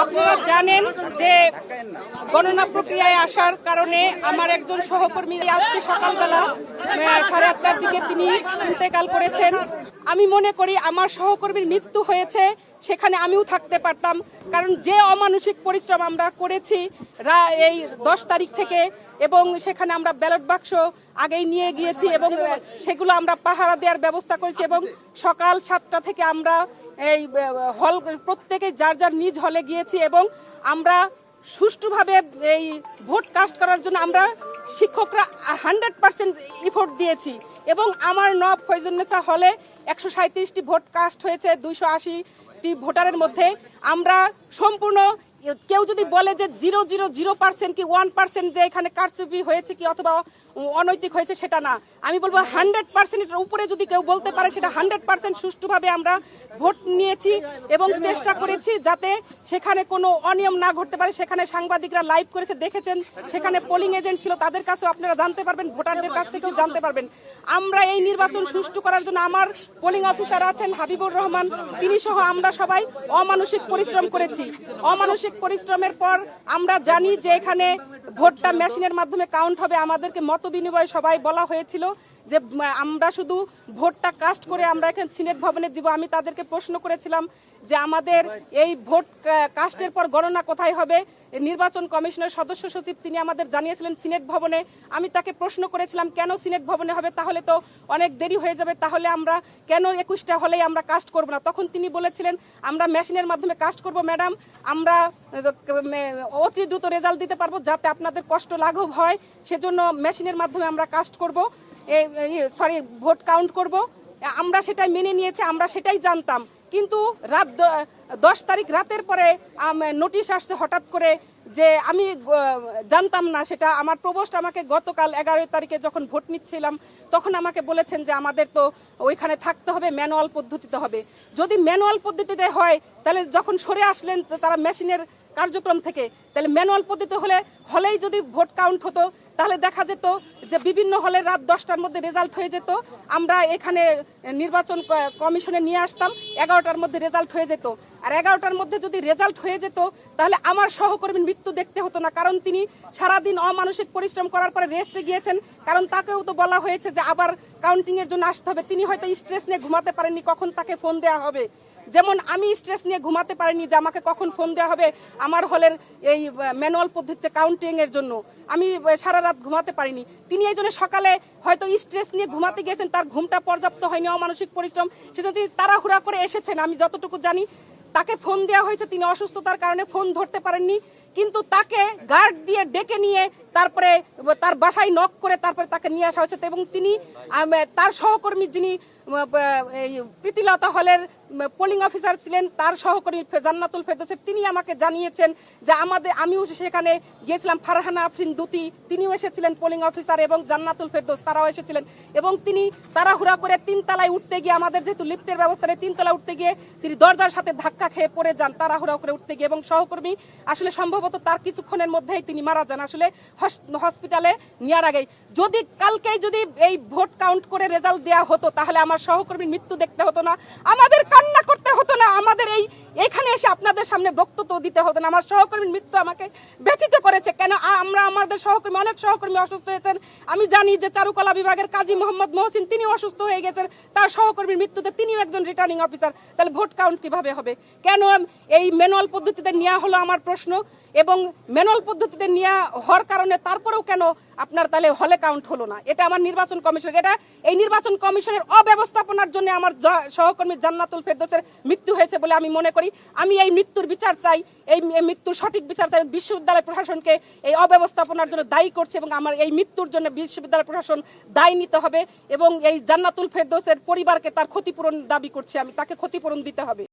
আপনারা জানেন যে গণনা প্রক্রিয়ায় আসার কারণে আমার একজন সহকর্মী আজকে সকালবেলা 8:30টার দিকে তিনি ইন্তেকাল করেছেন। আমি মনে করি আমার সহকর্মীর মৃত্যু হয়েছে, সেখানে আমিও থাকতে পারতাম, কারণ যে অমানসিক পরিশ্রম আমরা করেছি এই 10 তারিখ থেকে, এবং সেখানে আমরা ব্যালট বাক্স আগেই নিয়ে গিয়েছি এবং সেগুলো আমরা পাহারা দেওয়ার ব্যবস্থা করেছি, এবং সকাল 7টা থেকে আমরা এই হল প্রত্যেকে যার যার নিজ হলে গিয়েছি এবং আমরা সুষ্ঠুভাবে এই ভোট কাস্ট করার জন্য আমরা শিক্ষকরা 100% এফোর্ট দিয়েছি, এবং আমার নব ফয়জুন্নেসা হলে 137টি ভোট কাস্ট হয়েছে 280টি ভোটারের মধ্যে। আমরা সম্পূর্ণ, কেউ যদি বলে যে 0.0% কি 1% যে এখানে কারচুপি হয়েছে কি অথবা অনৈতিক হয়েছে, সেটা না। আমি বলবো 100%-এর উপরে যদি কেউ বলতে পারে সেটা 100% সুষ্ঠুভাবে আমরা ভোট নিয়েছি এবং চেষ্টা করেছি যাতে সেখানে কোনো অনিয়ম না ঘটতে পারে। সেখানে সাংবাদিকরা লাইভ করেছে, দেখেছেন, সেখানে পোলিং এজেন্ট ছিল, তাদের কাছেও আপনারা জানতে পারবেন, ভোটারদের কাছ থেকেও জানতে পারবেন। আমরা এই নির্বাচন সুষ্ঠু করার জন্য আমার পোলিং অফিসার আছেন হাবিবুর রহমান, তিনি সহ আমরা সবাই অমানসিক পরিশ্রম করেছি। অমানসিক পরিশ্রমের পর আমরা জানি যে এখানে ভোটটা মেশিনের মাধ্যমে কাউন্ট হবে। আমাদেরকে মত বিনিময় সবাই বলা হয়েছিল যে আমরা শুধু ভোটটা কাস্ট করে আমরা এখানে সিনেট ভবনে দিব। আমি তাদেরকে প্রশ্ন করেছিলাম যে আমাদের এই ভোট কাস্টের পর গণনা কোথায় হবে। নির্বাচন কমিশনের সদস্য সচিব তিনি আমাদের জানিয়েছিলেন সিনেট ভবনে। আমি তাকে প্রশ্ন করেছিলাম কেন সিনেট ভবনে হবে, তাহলে তো অনেক দেরি হয়ে যাবে, তাহলে আমরা কেন 21টা হলেই আমরা কাস্ট করব না। তখন তিনি বলেছিলেন আমরা মেশিনের মাধ্যমে কাস্ট করব ম্যাডাম, আমরা অতি দ্রুত রেজাল্ট দিতে পারবো, যাতে আপনাদের কষ্ট লাঘব হয়, সেজন্য মেশিনের মাধ্যমে আমরা কাস্ট করব, ভোট কাউন্ট করব। আমরা সেটাই মেনে নিয়েছি, আমরা সেটাই জানতাম। কিন্তু রাত 10 তারিখ রাতের পরে নোটিশ আসছে হঠাৎ করে, যে আমি জানতাম না সেটা। আমার প্রবোস্ট আমাকে গতকাল 11 তারিখে যখন ভোট নিচ্ছিলাম তখন আমাকে বলেছেন যে আমাদের তো ওইখানে থাকতে হবে, ম্যানুয়াল পদ্ধতিতে হবে। যদি ম্যানুয়াল পদ্ধতিতে হয় তাহলে যখন সরে আসলেন তারা মেশিনের কার্যক্রম থেকে, তাহলে ম্যানুয়াল পদ্ধতি হলেই যদি ভোট কাউন্ট হতো তাহলে দেখা যেত যে বিভিন্ন হলে রাত 10টার মধ্যে রেজাল্ট হয়ে যেত, আমরা এখানে নির্বাচন কমিশনে নিয়ে আসতাম, 11টার মধ্যে রেজাল্ট হয়ে যেত। আর 11টার মধ্যে যদি রেজাল্ট হয়ে যেত তাহলে আমার সহকর্মীর মৃত্যু দেখতে হতো না, কারণ তিনি সারাদিন অমানসিক পরিশ্রম করার পরে রেস্টে গিয়েছেন, কারণ তাকেও তো বলা হয়েছে যে আবার কাউন্টিং এর জন্য আসতে হবে। তিনি হয়তো স্ট্রেস নিয়ে ঘুমাতে পারেননি কখন তাকে ফোন দেওয়া হবে, যেমন আমি স্ট্রেস নিয়ে ঘুমাতে পারিনি যে আমাকে কখন ফোন দেওয়া হবে আমার হলের এই ম্যানুয়াল পদ্ধতিতে কাউন্টিং এর জন্য। আমি সারা রাত ঘুমাতে পারিনি। তিনি এই জন্য সকালে হয়তো স্ট্রেস নিয়ে ঘুমাতে গিয়েছেন, তার ঘুমটা পর্যাপ্ত হয়নি, অমানসিক পরিশ্রম, সেটা তিনি তাড়াহুড়া করে এসেছেন। আমি যতটুকু জানি তাকে ফোন দেওয়া হয়েছে, তিনি অসুস্থতার কারণে ফোন ধরতে পারেননি, কিন্তু তাকে গার্ড দিয়ে ডেকে নিয়ে তারপরে তার বাসায় নক করে তারপরে তাকে নিয়ে আসা হয়েছে। এবং তিনি তার সহকর্মী যিনি প্রীতিলতা হলের পোলিং অফিসার ছিলেন, তার সহকর্মী জান্নাতুল ফেরদৌস, তিনি আমাকে জানিয়েছেন যে আমিও সেখানে গিয়েছিলাম, ফারহানা আফরিন দুতি তিনিও এসেছিলেন পোলিং অফিসার, এবং জান্নাতুল ফেরদৌস তারাও এসেছিলেন। এবং তিনি তাড়াহুড়া করে 3 তলায় উঠতে গিয়ে, আমাদের যেহেতু লিফটের ব্যবস্থা নেই, 3 তলায় উঠতে গিয়ে তিনি দরজার সাথে ধাক্কা খেয়ে পড়ে যান তাড়াহুড়া করে উঠতে গিয়ে, এবং সহকর্মী আসলে সম্ভবত তার কিছুক্ষণের মধ্যেই তিনি মারা যান, আসলে হসপিটালে নেওয়ার আগেই। যদি কালকেই যদি এই ভোট কাউন্ট করে রেজাল্ট দেওয়া হতো তাহলে আমার সহকর্মীর মৃত্যু দেখতে হতো না, আমাদের কান্না করতে হতো না, আমাদের এইখানে এসে আপনাদের সামনে বক্তব্য দিতে হতো না। আমার সহকর্মীর মৃত্যু আমাকে ব্যথিত করেছে। কেন আমাদের সহকর্মী, অনেক সহকর্মী অসুস্থ হয়েছেন। আমি জানি যে চারুকলা বিভাগের কাজী মোহাম্মদ মহসিন তিনি অসুস্থ হয়ে গেছেন, তার সহকর্মীর মৃত্যুতে তিনিও একজন রিটার্নিং অফিসার। তাহলে ভোট কাউন্ট কিভাবে হবে? কেন এই ম্যানুয়াল পদ্ধতিতে নেওয়া হলো আমার প্রশ্ন, এবং ম্যানুয়াল পদ্ধতিতে নেওয়া হওয়ার কারণে তারপরেও কেন আপনার তাহলে হলে কাউন্ট হলো না? এটা আমার নির্বাচন কমিশন, এই নির্বাচন কমিশনের অব্যবস্থাপনার জন্য আমার সহকর্মী জান্নাতুল ফেরদৌসের মৃত্যু হয়েছে বলে আমি মনে করি। আমি এই মৃত্যুর বিচার চাই, এই মৃত্যুর সঠিক বিচার চাই। বিশ্ববিদ্যালয় প্রশাসনকে এই অব্যবস্থাপনার জন্য দায়ী করছে, এবং আমার এই মৃত্যুর জন্য বিশ্ববিদ্যালয় প্রশাসন দায় নিতে হবে, এবং এই জান্নাতুল ফেরদৌসের পরিবারকে তার ক্ষতিপূরণ দাবি করছে, আমি তাকে ক্ষতিপূরণ দিতে হবে।